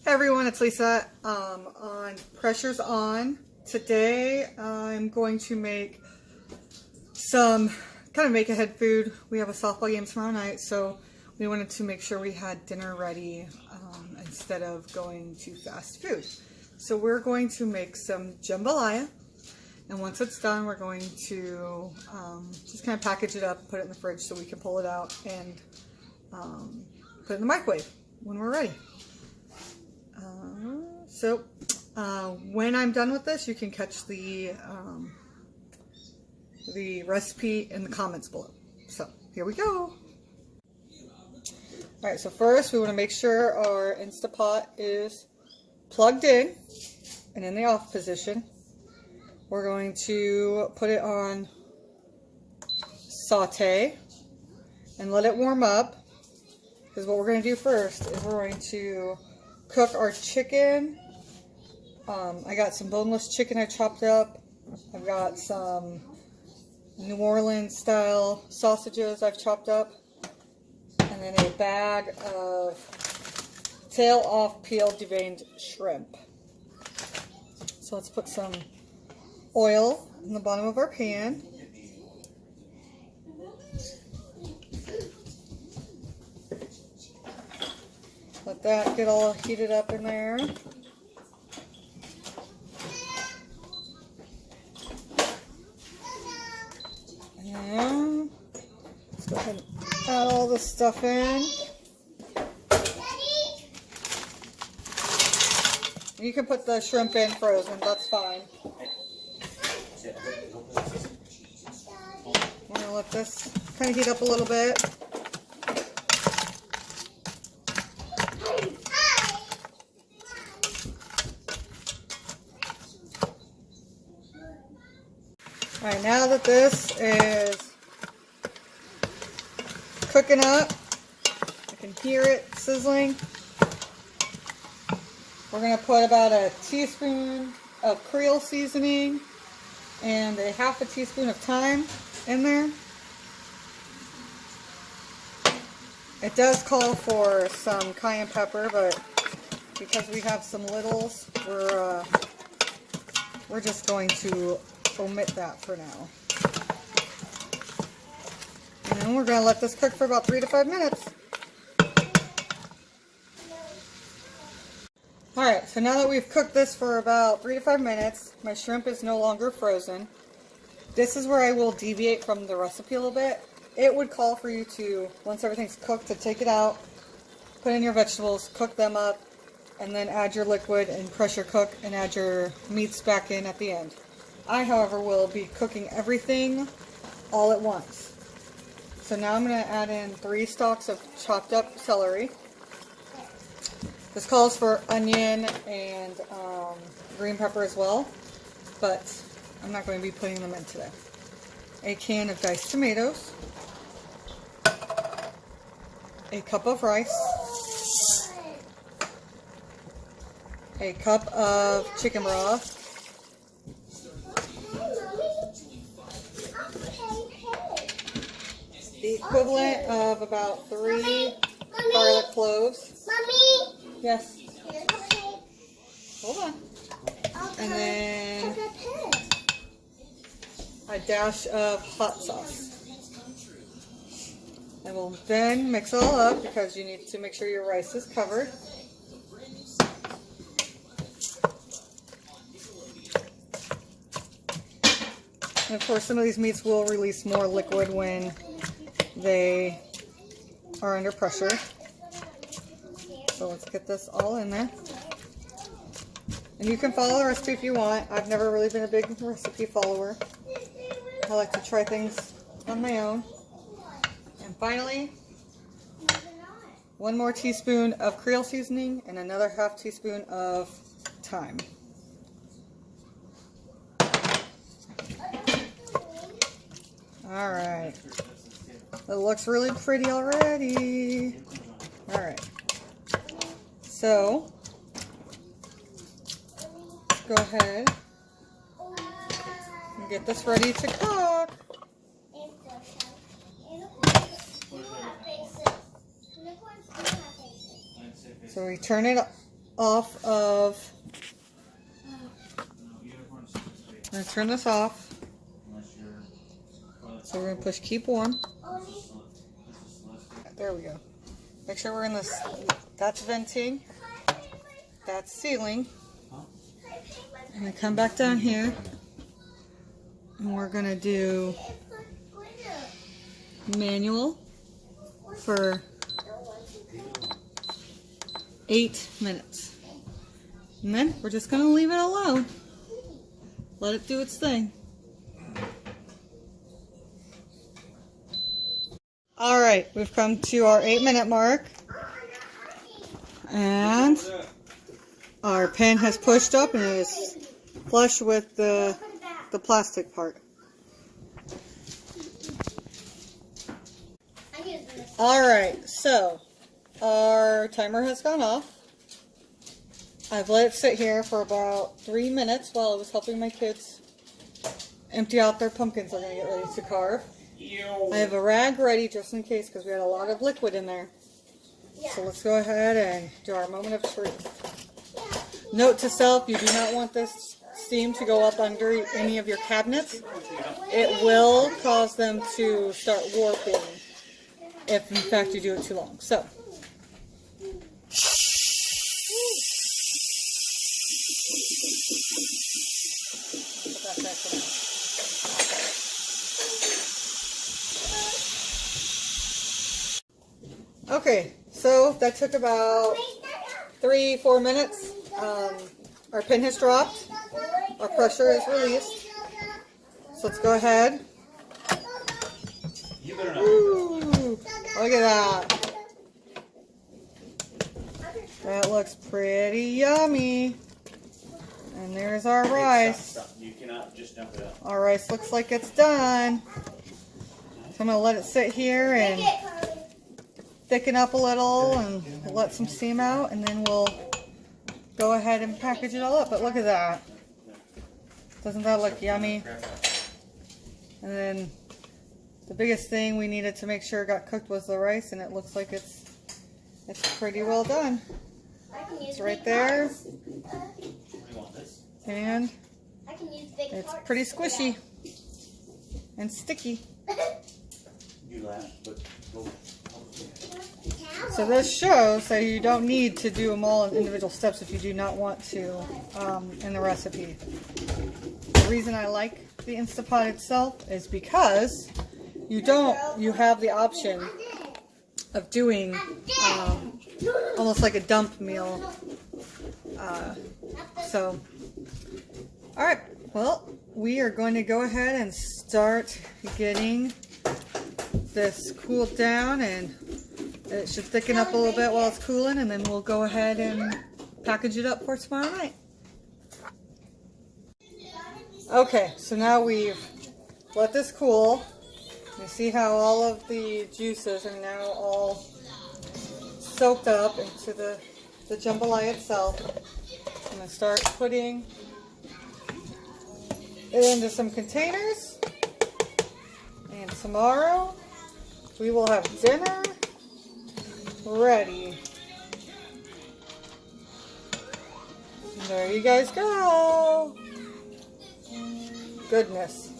Hey everyone, it's Lisa on Pressure's On. Today I'm going to make some make ahead food. We have a softball game tomorrow night, so we wanted to make sure we had dinner ready instead of going to fast food. So we're going to make some jambalaya, and once it's done we're going to just kind of package it up, put it in the fridge so we can pull it out and put it in the microwave when we're ready. When I'm done with this, you can catch the recipe in the comments below. So here we go. Alright, so first we want to make sure our Instapot is plugged in and in the off position. We're going to put it on saute and let it warm up, because what we're going to do first is we're going to cook our chicken. I got some boneless chicken I chopped up. I've got some New Orleans style sausages I've chopped up. And then a bag of tail off peeled deveined shrimp. So let's put some oil in the bottom of our pan. Let that get all heated up in there. And let's go ahead and add all this stuff in. You can put the shrimp in frozen, that's fine. I'm going to let this kind of heat up a little bit. Alright, now that this is cooking up, I can hear it sizzling. We're going to put about a teaspoon of Creole seasoning and a half a teaspoon of thyme in there. It does call for some cayenne pepper, but because we have some littles, we're just going to omit that for now. And we're going to let this cook for about 3 to 5 minutes. Alright, so now that we've cooked this for about 3 to 5 minutes, my shrimp is no longer frozen. This is where I will deviate from the recipe a little bit. It would call for you to, once everything's cooked, to take it out, put in your vegetables, cook them up, and then add your liquid and pressure cook and add your meats back in at the end. I, however, will be cooking everything all at once. So now I'm going to add in 3 stalks of chopped up celery. This calls for onion and green pepper as well, but I'm not going to be putting them in today. A can of diced tomatoes. A cup of rice. A cup of chicken broth. The equivalent of about 3 garlic cloves. Mommy? Yes. Okay. Hold on. And then a dash of hot sauce. And we'll then mix it all up because you need to make sure your rice is covered. And of course, some of these meats will release more liquid when they are under pressure. So let's get this all in there. And you can follow the recipe if you want. I've never really been a big recipe follower. I like to try things on my own. And finally, 1 more teaspoon of Creole seasoning and another half teaspoon of thyme. Alright. It looks really pretty already. Alright. So, let's go ahead and get this ready to cook. So we turn it off of, I'm going to turn this off. So we're going to push keep warm. There we go. Make sure we're in this, that's venting, that's sealing. I'm going to come back down here and we're going to do manual for 8 minutes. And then we're just going to leave it alone. Let it do its thing. Alright, we've come to our 8-minute mark. And our pin has pushed up and it is flush with the plastic part. Alright, so our timer has gone off. I've let it sit here for about 3 minutes while I was helping my kids empty out their pumpkins they're going to get ready to carve. I have a rag ready just in case because we had a lot of liquid in there. So let's go ahead and do our moment of truth. Note to self, you do not want this steam to go up under any of your cabinets. It will cause them to start warping if in fact you do it too long. So okay, so that took about 3-4 minutes. Our pin has dropped. Our pressure is released. So let's go ahead. Ooh, look at that. That looks pretty yummy. And there's our rice. You cannot just dump it out. Our rice looks like it's done. So I'm going to let it sit here and thicken up a little and let some steam out, and then we'll go ahead and package it all up. But look at that. Doesn't that look yummy? And then the biggest thing we needed to make sure got cooked was the rice, and it looks like it's pretty well done. It's right there. And it's pretty squishy and sticky. So this shows that you don't need to do them all in individual steps if you do not want to in the recipe. The reason I like the Instapot itself is because you have the option of doing almost like a dump meal. Alright, well, we are going to go ahead and start getting this cooled down, and it should thicken up a little bit while it's cooling, and then we'll go ahead and package it up for tomorrow night. Okay, so now we've let this cool. You see how all of the juices are now all soaked up into the jambalaya itself. I'm going to start putting it into some containers, and tomorrow we will have dinner ready. And there you guys go. Goodness.